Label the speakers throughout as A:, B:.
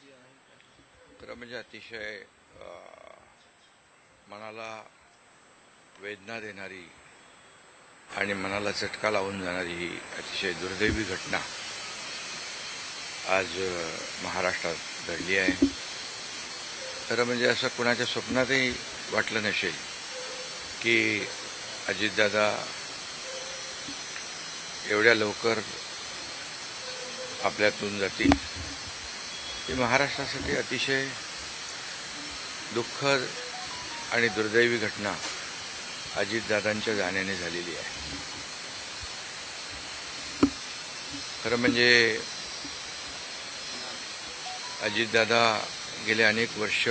A: खरं म्हणजे अतिशय मनाला वेदना देणारी आणि मनाला चटका लावून जाणारी ही अतिशय दुर्दैवी घटना आज महाराष्ट्रात घडली आहे. खरं म्हणजे असं कुणाच्या स्वप्नातही वाटलं नसेल की अजितदादा एवढ्या लवकर आपल्यातून जातील. ही महाराष्ट्रासाठी अतिशय दुःखद आणि दुर्दैवी घटना अजितदादांच्या जाण्याने झालेली आहे. खरं म्हणजे अजितदादा गेले अनेक वर्ष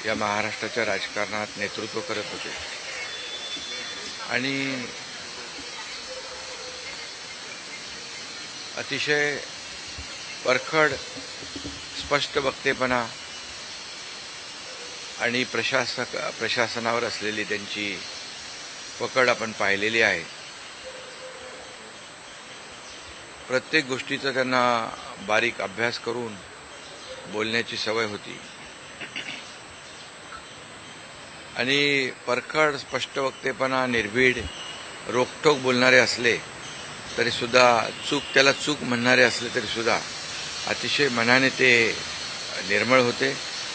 A: या महाराष्ट्राच्या राजकारणात नेतृत्व करत होते आणि अतिशय परखड स्पष्ट वक्तेपणा आणि प्रशासनावर असलेली त्यांची पकड आपण पाहिलेली आहे. प्रत्येक गोष्टीचा त्यांना बारीक अभ्यास करून बोलण्याची सवय होती आणि परखड स्पष्ट वक्तेपणा, निर्भीड, रोखठोक बोलणारे असले तरी सुद्धा त्याला चूक म्हणणारे असले तरी सुद्धा अतिशय मनाने ते निर्मळ होते.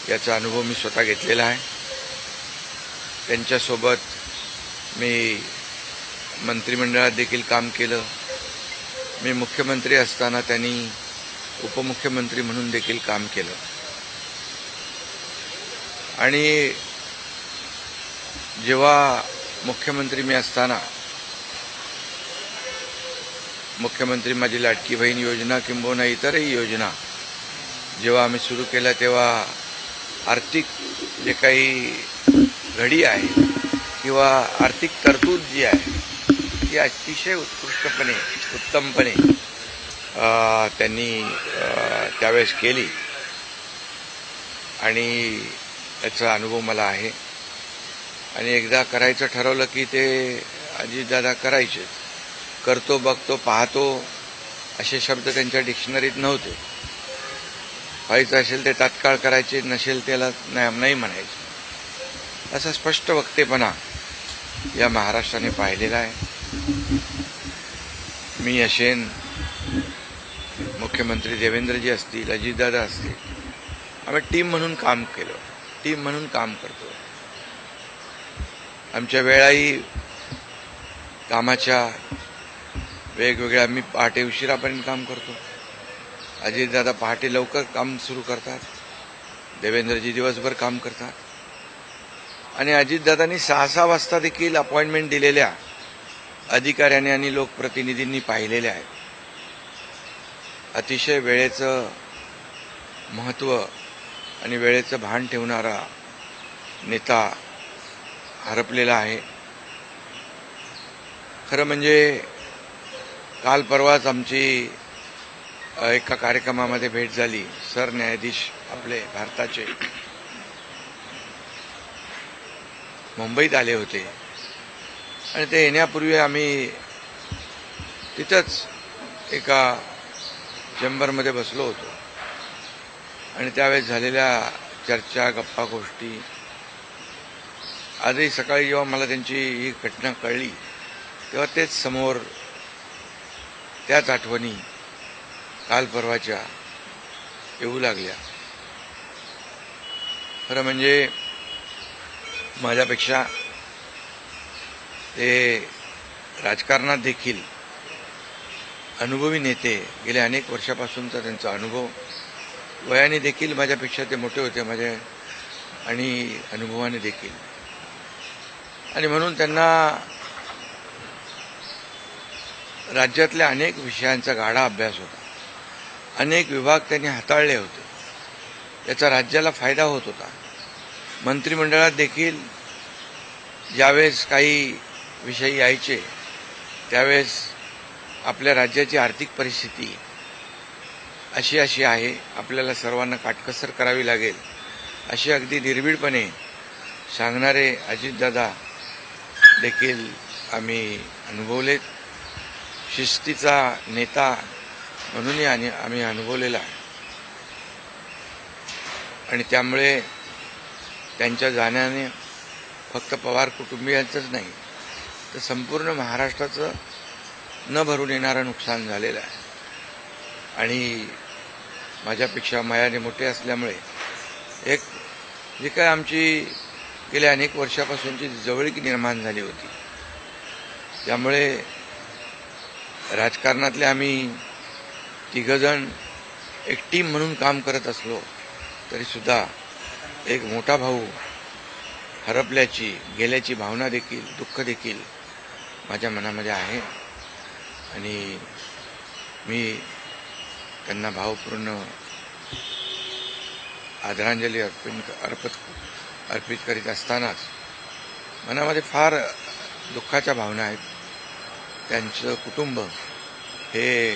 A: याचा अनुभव मी स्वतः घेतलेला आहे. त्यांच्यासोबत मी मंत्रिमंडळात देखील काम केलं. मी मुख्यमंत्री असताना त्यांनी उपमुख्यमंत्री म्हणून देखील काम केलं आणि जेव्हा मुख्यमंत्री मी असताना मुख्यमंत्री माझी लाडकी बहीण योजना किंबहुना इतरही योजना जेव्हा आम्ही सुरू केल्या तेव्हा आर्थिक जे काही घडी आहे किंवा आर्थिक तरतूद जी आहे ती अतिशय उत्तमपणे त्यांनी त्यावेळेस केली आणि याचा अनुभव मला आहे. आणि एकदा करायचं ठरवलं की ते अजितदादा करायचे. करतो, बघतो, पाहतो असे शब्द त्यांच्या डिक्शनरीत नव्हते. व्हायचं असेल ते तात्काळ करायचे, नसेल त्याला नाही म्हणायचे. असा स्पष्ट वक्तेपणा या महाराष्ट्राने पाहिलेला आहे. मी असेन, मुख्यमंत्री देवेंद्रजी असतील, अजितदादा असतील, आम्ही टीम म्हणून काम केलं, टीम म्हणून काम करतो. आमच्या वेळाही कामाच्या वेगवेगळ्या, आम्ही पहाटे उशिरापर्यंत काम करतो. अजितदादा पहाटे लवकर काम सुरू करतात, देवेंद्रजी दिवसभर काम करतात. आणि अजितदादांनी 6-6 वाजता देखील अपॉइंटमेंट दिलेल्या अधिकाऱ्यांनी आणि लोकप्रतिनिधींनी पाहिलेल्या आहेत. अतिशय वेळेचं महत्त्व आणि वेळेचं भान ठेवणारा नेता हरपलेला आहे. खरं म्हणजे काल परवाच आमची एका कार्यक्रमामध्ये भेट झाली. सरन्यायाधीश आपले भारताचे मुंबईत आले होते आणि ते येण्यापूर्वी आम्ही तिथंच एका चेंबरमध्ये बसलो होतो आणि त्यावेळेस झालेल्या चर्चा, गप्पा गोष्टी, आजही सकाळी जेव्हा मला त्यांची ही घटना कळली तेव्हा तेच समोर त्याच आठवणी काल परवाच्या येऊ लागल्या. खरं म्हणजे माझ्यापेक्षा ते राजकारणात देखील अनुभवी नेते, गेल्या अनेक वर्षापासूनचा त्यांचा अनुभव, वयाने देखील माझ्यापेक्षा ते मोठे होते माझ्या आणि अनुभवाने देखील. आणि म्हणून त्यांना राज्यातल्या अनेक विषयांचा गाढा अभ्यास होता. अनेक विभाग त्यांनी हाताळले होते. याचा राज्याला फायदा होत होता. मंत्रिमंडळात देखील ज्यावेळेस काही विषय यायचे त्यावेळेस आपल्या राज्याची आर्थिक परिस्थिती अशी आहे, आपल्याला सर्वांना काटकसर करावी लागेल, अशी अगदी निर्भीडपणे सांगणारे अजितदादा देखील आम्ही अनुभवलेत. शिस्तीचा नेता म्हणूनही आम्ही अनुभवलेला आहे. आणि त्यामुळे त्यांच्या जाण्याने फक्त पवार कुटुंबियांचंच नाही तर संपूर्ण महाराष्ट्राचं न भरून येणारं नुकसान झालेलं आहे. आणि माझ्यापेक्षा वयाने मोठे असल्यामुळे एक जी काय आमची गेल्या अनेक वर्षापासूनची जवळीक निर्माण झाली होती, त्यामुळे राजकारणातले आम्ही तिघजण एक टीम म्हणून काम करत असलो तरीसुद्धा एक मोठा भाऊ हरपल्याची गेल्याची भावना देखील दुःख देखील माझ्या मनामध्ये आहे. आणि मी त्यांना भावपूर्ण आदरांजली अर्पित करीत असतानाच मनामध्ये फार दुःखाच्या भावना आहेत. त्यांचं कुटुंब हे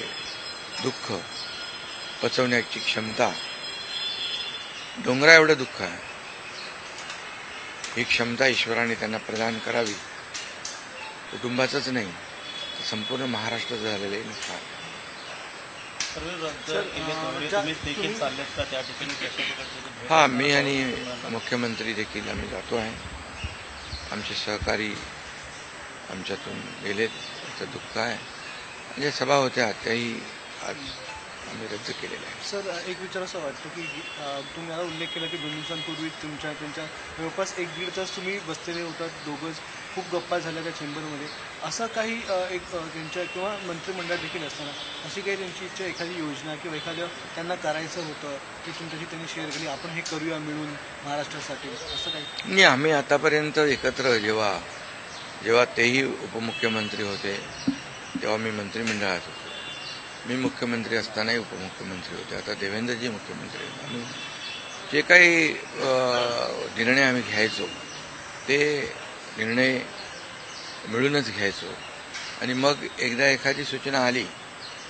A: दुःख पचवण्याची क्षमता डोंगरा एवढं दुःख आहे, ही क्षमता ईश्वराने त्यांना प्रदान करावी. कुटुंबाचंच नाही संपूर्ण महाराष्ट्राचं झालेलं आहे नुकसान. हा, मी आणि मुख्यमंत्री देखील आम्ही जातो आहे. आमचे सहकारी आमच्यातून गेलेत, त्याचं दुःख आहे. म्हणजे सभा होत्या त्याही आज आम्ही रद्द केलेल्या आहे.
B: सर, एक विचार असं वाटतं की तुम्ही आता उल्लेख केला की 2 दिवसांपूर्वी त्यांच्या जवळपास 1-1.5 तास तुम्ही बसलेले होतात, दोघंच खूप गप्पा झाल्या त्या चेंबरमध्ये. असं काही एक त्यांच्या किंवा मंत्रिमंडळात देखील असताना अशी काही त्यांची इच्छा, एखादी योजना किंवा एखादं त्यांना करायचं होतं की तुमच्याशी त्यांनी शेअर केली, आपण हे करूया मिळून महाराष्ट्रासाठी, असं काही?
A: नाही, आम्ही आतापर्यंत एकत्र जेव्हा तेही उपमुख्यमंत्री होते तेव्हा मी मंत्रिमंडळात होतो. मी मुख्यमंत्री असतानाही उपमुख्यमंत्री होते. आता देवेंद्रजी मुख्यमंत्री होते. आम्ही जे काही निर्णय आम्ही घ्यायचो ते निर्णय मिळूनच घ्यायचो. आणि मग एकदा एखादी सूचना आली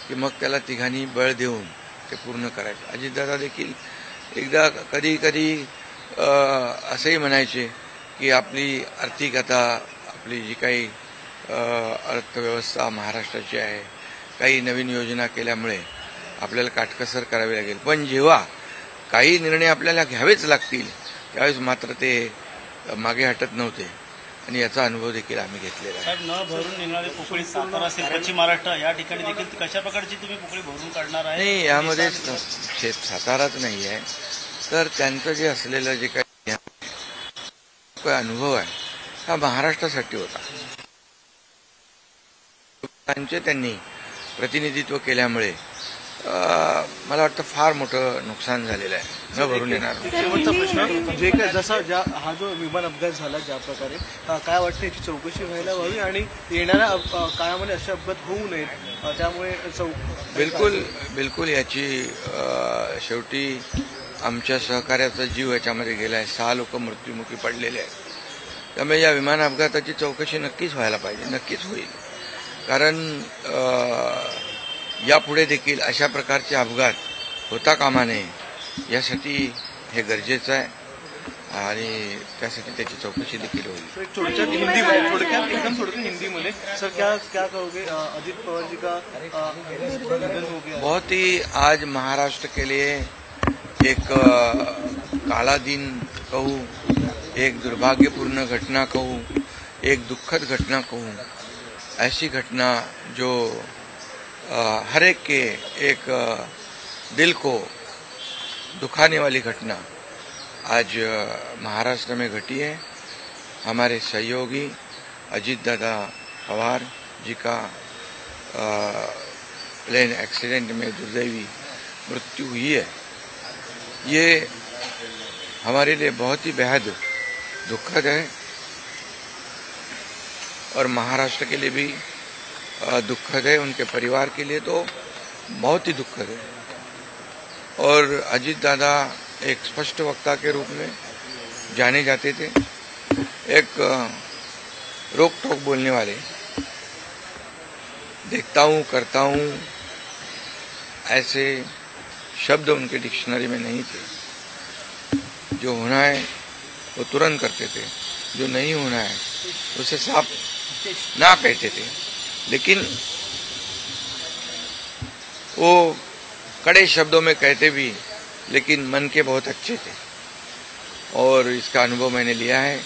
A: की मग त्याला तिघांनी बळ देऊन ते पूर्ण करायचं. अजितदादा देखील एकदा कधी कधी असंही म्हणायचे की आपली आर्थिक आता आपली जी काही अर्थव्यवस्था महाराष्ट्राची आहे, काही नवीन योजना केल्यामुळे आपल्याला काटकसर करावी लागेल, पण जेव्हा काही निर्णय आपल्याला घ्यावेच लागतील त्यावेळेस मात्र ते मागे हटत नव्हते. आणि याचा अनुभव देखील आम्ही घेतलेला आहे.
C: न भरून निघणारी पोकळी सातारा असेल, पश्चिम महाराष्ट्र या ठिकाणी देखील कशा प्रकारची तुम्ही पोकळी भरून काढणार आहे?
A: नाही, यामध्ये साताराच नाही आहे तर त्यांचं जे असलेलं जे काही अनुभव आहे हा महाराष्ट्रासाठी होता. त्यांनी प्रतिनिधित्व केल्यामुळे मला वाटतं फार मोठं नुकसान झालेलं आहे, न भरून येणार.
B: शेवटचा प्रश्न, जे काय जसा हा जो विमान अपघात झाला ज्या प्रकारे, काय वाटतं याची चौकशी व्हायला हवी आणि येणाऱ्या काळामध्ये असे अपघात होऊ नयेत, त्यामुळे
A: बिलकुल याची शेवटी आमच्या सहकार्याचा जीव याच्यामध्ये गेला आहे. 6 लोक मृत्युमुखी पडलेले आहेत. त्यामुळे या विमान अपघाताची चौकशी नक्कीच व्हायला पाहिजे, नक्कीच होईल. कारण यापुढे देखील अशा प्रकारचे अपघात होता कामा नये, यासाठी हे गरजेचं आहे आणि त्यासाठी त्याची चौकशी देखील होईल.
B: थोडक्यात हिंदीमध्ये सर, क्या कहोगे? अजित पवार जी का निधन हो गया.
A: बहुत ही आज महाराष्ट्र के लिए एक काला दिन कहूँ, एक दुर्भाग्यपूर्ण घटना कहूँ, एक दुखद घटना कहूँ. ऐसी घटना जो हर एक के एक दिल को दुखाने वाली घटना आज महाराष्ट्र में घटी है. हमारे सहयोगी अजीत दादा पवार जी का प्लेन एक्सीडेंट में दुर्दैवी मृत्यु हुई है. ये हमारे लिए बहुत ही बेहद दुखद है और महाराष्ट्र के लिए भी दुखद है, उनके परिवार के लिए तो बहुत ही दुखद है. और अजीत दादा एक स्पष्ट वक्ता के रूप में जाने जाते थे, एक रोक टोक बोलने वाले, देखता हूँ करता हूँ ऐसे शब्द उनके डिक्शनरी में नहीं थे. जो होना है वो तुरंत करते थे, जो नहीं होना है उसे साफ ना कहते थे. लेकिन वो कड़े शब्दों में कहते भी, लेकिन मन के बहुत अच्छे थे. और इसका अनुभव मैंने लिया है।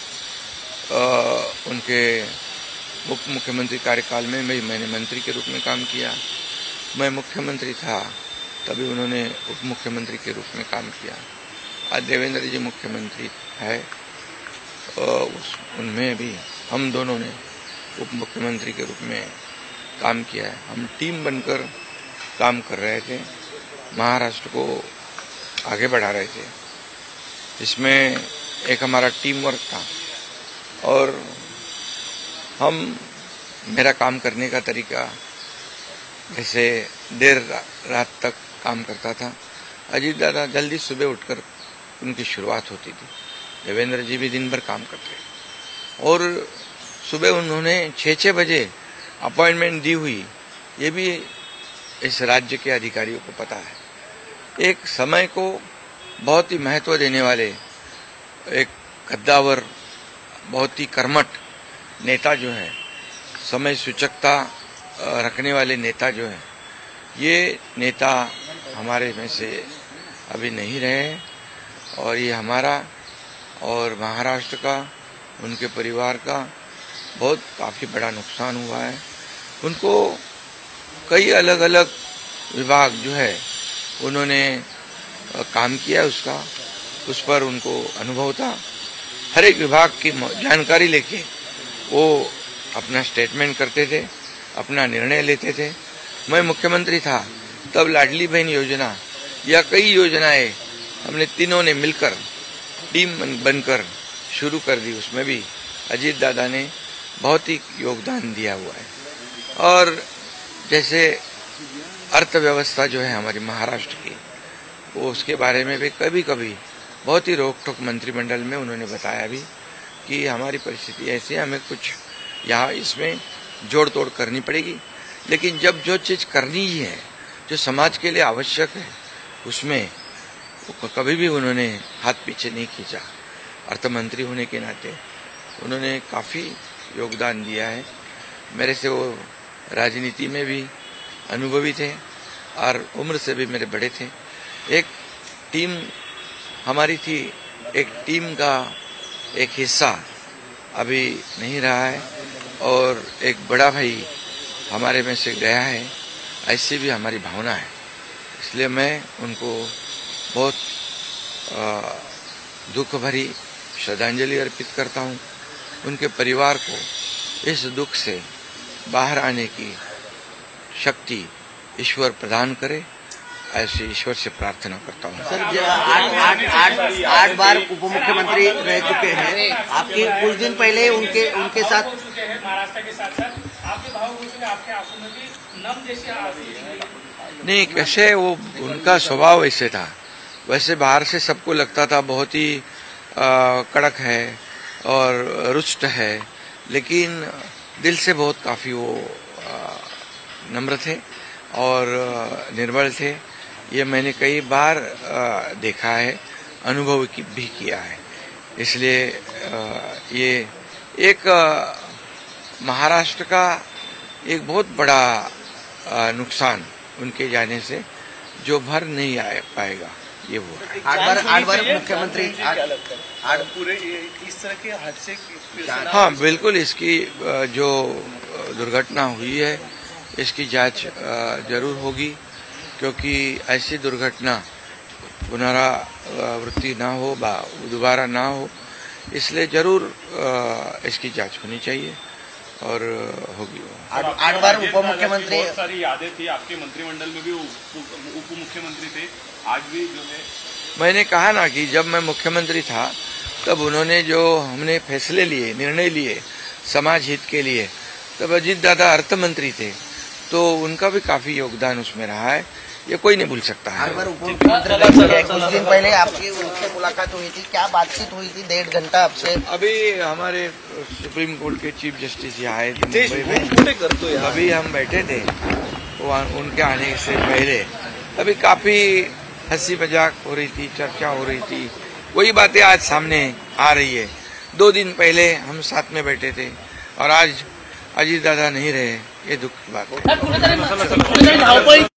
A: उनके उप मुख्यमंत्री कार्यकाल में मैंने मंत्री के रूप में काम किया। मैं मुख्यमंत्री था तभी उन्होंने उप मुख्यमंत्री के रूप में काम किया। आज देवेंद्र जी मुख्यमंत्री है, उनमें भी हम दोनों ने उप मुख्यमंत्री के रूप में काम किया है। हम टीम बनकर काम कर रहे थे, महाराष्ट्र को आगे बढ़ा रहे थे। इसमें एक हमारा टीम वर्क था और मेरा काम करने का तरीका जैसे देर रात तक काम करता था। अजीत दादा जल्दी सुबह उठकर उनकी शुरुआत होती थी। देवेंद्र जी भी दिन भर काम करते और सुबह उन्होंने 6 बजे अपॉइंटमेंट दी हुई, ये भी इस राज्य के अधिकारियों को पता है। एक समय को बहुत ही महत्व देने वाले, एक कद्दावर, बहुत ही कर्मठ नेता जो है, समय सूचकता रखने वाले नेता जो है, ये नेता हमारे में से अभी नहीं रहे और ये हमारा और महाराष्ट्र का, उनके परिवार का बहुत काफ़ी बड़ा नुकसान हुआ है। उनको कई अलग अलग विभाग जो है उन्होंने काम किया, उस पर उनको अनुभव था। हर एक विभाग की जानकारी लेके वो अपना स्टेटमेंट करते थे, अपना निर्णय लेते थे। मैं मुख्यमंत्री था तब लाडली बहन योजना या कई योजनाएं हमने तीनों ने मिलकर टीम बनकर शुरू कर दी। उसमें भी अजीत दादा ने बहुत ही योगदान दिया हुआ है। और जैसे अर्थव्यवस्था जो है हमारी महाराष्ट्र की, वो उसके बारे में भी कभी कभी बहुत ही रोक टोक मंत्रिमंडल में उन्होंने बताया भी कि हमारी परिस्थिति ऐसी है, हमें कुछ यहाँ इसमें जोड़ तोड़ करनी पड़ेगी। लेकिन जब जो चीज़ करनी ही है, जो समाज के लिए आवश्यक है, उसमें कभी भी उन्होंने हाथ पीछे नहीं खींचा। अर्थमंत्री होने के नाते उन्होंने काफ़ी योगदान दिया है। मेरे से वो राजनीति में भी अनुभवी थे और उम्र से भी मेरे बड़े थे। एक टीम हमारी थी, एक टीम का एक हिस्सा अभी नहीं रहा है और एक बड़ा भाई हमारे में से गया है, ऐसी भी हमारी भावना है। इसलिए मैं उनको बहुत दुख भरी श्रद्धांजलि अर्पित करता हूँ। उनके परिवार को इस दुख से बाहर आने की शक्ति ईश्वर प्रदान करे, ऐसे ईश्वर से प्रार्थना करता हूँ।
D: सर, 8 बार उप मुख्यमंत्री रह चुके हैं। आपके कुछ दिन पहले उनके साथ
E: महाराष्ट्र के साथ साथ आपके भावुक आपके आंखों में भी नम जैसे आंसू
A: नहीं, कैसे वो उनका स्वभाव ऐसे था। वैसे बाहर से सबको लगता था बहुत ही कड़क है और रुष्ट है, लेकिन दिल से बहुत काफ़ी वो नम्र थे और निर्मल थे। ये मैंने कई बार देखा है, अनुभव भी किया है। इसलिए ये एक महाराष्ट्र का एक बहुत बड़ा नुकसान उनके जाने से जो भर नहीं आ पाएगा, ये हुआ।
D: 8 बार मुख्यमंत्री
B: पूरे इस तरह के हादसे।
A: हाँ, बिल्कुल। इसकी जो दुर्घटना हुई है, इसकी जांच जरूर होगी, क्योंकि ऐसी दुर्घटना पुनरावृत्ति ना हो, दोबारा ना हो, इसलिए जरूर इसकी जांच होनी चाहिए और होगी।
D: 8 बार उप मुख्यमंत्री।
E: बहुत सारी यादें थी, आपके मंत्रिमंडल में भी उप मुख्यमंत्री थे, आज भी जो है।
A: मैंने कहा ना कि जब मैं मुख्यमंत्री था तब उन्होंने जो हमने फैसले लिए, निर्णय लिए समाज हित के लिए, तब अजीत दादा अर्थ मंत्री थे, तो उनका भी काफी योगदान उसमें रहा है, ये कोई नहीं भूल सकता है।
D: 8 बार उप मुख्यमंत्री रह चुके हैं। कुछ दिन पहले आपकी उनसे मुलाकात हुई थी, क्या बातचीत हुई थी? 1.5 घंटा आपसे।
A: अभी हमारे सुप्रीम कोर्ट के चीफ जस्टिस यहाँ आए थे मुंबई में, अभी हम बैठे थे, उनके आने से पहले अभी काफी हंसी मजाक हो रही थी, चर्चा हो रही थी, वही बातें आज सामने आ रही है। 2 दिन पहले हम साथ में बैठे थे और आज अजीत दादा नहीं रहे, ये दुख की बात है।